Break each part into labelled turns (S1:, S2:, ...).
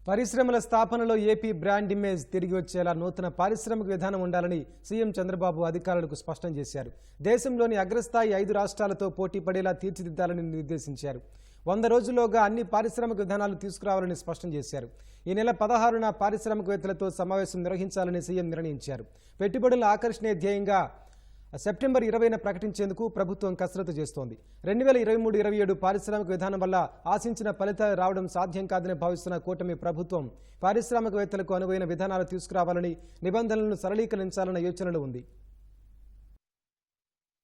S1: పరిశ్రమల స్థాపనలో AP brand image తిరిగి వచ్చేలా నూతన పారిశ్రామిక విధానం ఉండాలని సీఎం చంద్రబాబు అధికారులకు స్పష్టం చేశారు. దేశంలోని అగ్రస్థాయి 5 రాష్ట్రాలతో పోటీ పడేలా తీర్చిదిద్దాలని నిర్దేశించారు. 100 రోజుల్లోగా అన్ని పారిశ్రామిక విధానాలు తీసుకురావాలని స్పష్టం చేశారు. ఈ నెల 16న పారిశ్రామికవేత్తలతో సమావేశం నిర్వహించాలని సీఎం నిర్ణయించారు. పెట్టుబడుల ఆకర్షణే ధ్యేయంగా సెప్టెంబర్ 20న ప్రకటించేందుకు ప్రభుత్వం కసరత్తు చేస్తోంది. 2023-27 పారిశ్రామిక విధానం వల్ల ఆశించిన ఫలితాలు రావడం సాధ్యం కాదని భావిస్తున్న కూటమి ప్రభుత్వం పారిశ్రామికవేత్తలకు అనువైన విధానాలు తీసుకురావాలని, నిబంధనలను సరళీకరించాలన్న యోచనలో ఉంది.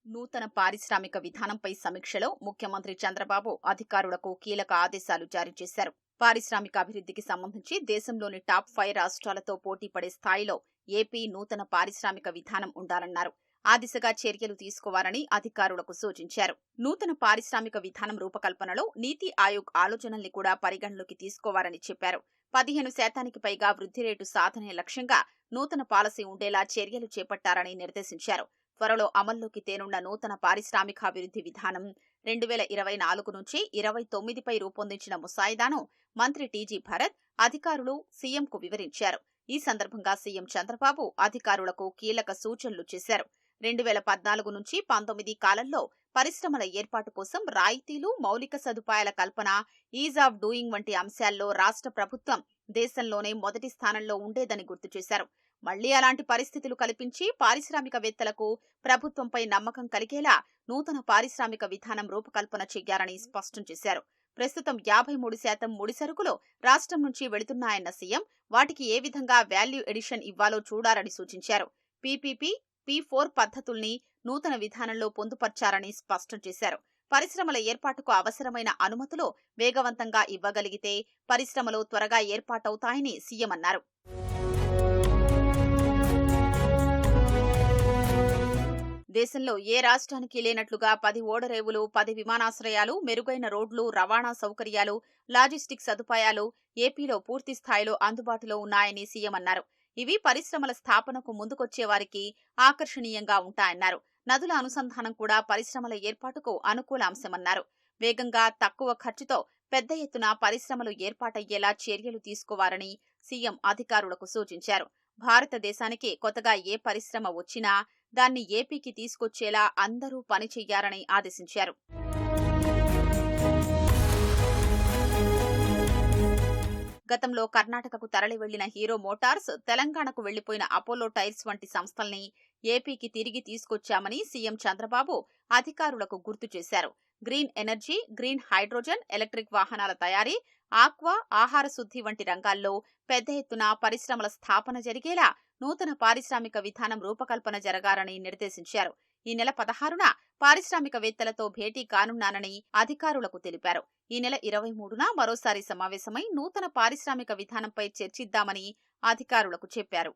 S2: నూతన పారిశ్రామిక విధానంపై సమీక్షలో ముఖ్యమంత్రి చంద్రబాబు అధికారులకు కీలక ఆదేశాలు జారీ చేశారు. పారిశ్రామిక అభివృద్ధికి సంబంధించి దేశంలోని టాప్ 5 రాష్ట్రాలతో పోటీ పడే స్థాయిలో ఏపీ నూతన పారిశ్రామిక విధానం ఉండాలన్నారు. ఆ దిశగా చర్యలు తీసుకోవాలని అధికారులకు సూచించారు. నూతన పారిశ్రామిక విధానం రూపకల్పనలో నీతి ఆయోగ్ ఆలోచనల్ని కూడా పరిగణలోకి తీసుకోవాలని చెప్పారు. 15% పైగా వృద్ధి రేటు సాధనే లక్ష్యంగా నూతన పాలసీ ఉండేలా చర్యలు చేపట్టారని నిర్దేశించారు. త్వరలో అమల్లోకి తేనున్న నూతన పారిశ్రామికాభివృద్ధి విధానం 2024 నుంచి 29పై రూపొందించిన ముసాయిదాను మంత్రి టీజీ భరత్ అధికారులు సీఎంకు వివరించారు. ఈ సందర్భంగా సీఎం చంద్రబాబు అధికారులకు కీలక సూచనలు చేశారు. 2014 నుంచి 19 కాలంలో పరిశ్రమల ఏర్పాటు కోసం రాయితీలు, మౌలిక సదుపాయాల కల్పన, ఈజ్ ఆఫ్ డూయింగ్ వంటి అంశాల్లో రాష్ట్ర ప్రభుత్వం దేశంలోనే మొదటి స్థానంలో ఉండేదని గుర్తు చేశారు. మళ్లీ అలాంటి పరిస్థితులు కల్పించి పారిశ్రామికవేత్తలకు ప్రభుత్వంపై నమ్మకం కలిగేలా నూతన పారిశ్రామిక విధానం రూపకల్పన చేయాలని స్పష్టం చేశారు. ప్రస్తుతం 53% ముడి సరుకులు రాష్ట్రం నుంచి వెళుతున్నాయన్న సీఎం వాటికి ఏ విధంగా వాల్యూ ఎడిషన్ ఇవ్వాలో చూడాలని సూచించారు. పీపీపీ, P4 పద్ధతుల్ని నూతన విధానంలో పొందుపర్చారని స్పష్టం చేశారు. పరిశ్రమల ఏర్పాటుకు అవసరమైన అనుమతులు వేగవంతంగా ఇవ్వగలిగితే పరిశ్రమలు త్వరగా ఏర్పాటవుతాయని సీఎం అన్నారు. దేశంలో ఏ రాష్ట్రానికి లేనట్లుగా 10 ఓడరేవులు, 10 విమానాశ్రయాలు, మెరుగైన రోడ్లు, రవాణా సౌకర్యాలు, లాజిస్టిక్ సదుపాయాలు ఏపీలో పూర్తి స్థాయిలో అందుబాటులో ఉన్నాయని సీఎం అన్నారు. ఇవి పరిశ్రమల స్థాపనకు ముందుకొచ్చే వారికి ఆకర్షణీయంగా ఉంటాయన్నారు. నదుల అనుసంధానం కూడా పరిశ్రమల ఏర్పాటుకు అనుకూల అంశమన్నారు. వేగంగా, తక్కువ ఖర్చుతో పెద్ద ఎత్తున పరిశ్రమలు ఏర్పాటయ్యేలా చర్యలు తీసుకోవాలని సీఎం అధికారులకు సూచించారు. భారతదేశానికి కొత్తగా ఏ పరిశ్రమ వచ్చినా దాన్ని ఏపీకి తీసుకొచ్చేలా అందరూ పనిచెయ్యాలని ఆదేశించారు. గతంలో కర్ణాటకకు తరలి వెళ్లిన హీరో మోటార్స్, తెలంగాణకు వెళ్లిపోయిన అపోలో టైర్స్ వంటి సంస్థల్ని ఏపీకి తిరిగి తీసుకొచ్చామని సీఎం చంద్రబాబు అధికారులకు గుర్తు చేశారు. Green energy, green hydrogen, electric వాహనాల తయారీ, ఆక్వా, ఆహార శుద్ధి వంటి రంగాల్లో పెద్ద ఎత్తున పరిశ్రమల స్థాపన జరిగేలా నూతన పారిశ్రామిక విధానం రూపకల్పన జరగాలని నిర్దేశించారు. ఈ నెల 16న పారిశ్రామికవేత్తలతో భేటీ కానున్నానని అధికారులకు తెలిపారు. ఈ నెల 23న మరోసారి సమావేశమై నూతన పారిశ్రామిక విధానంపై చర్చిద్దామని అధికారులకు చెప్పారు.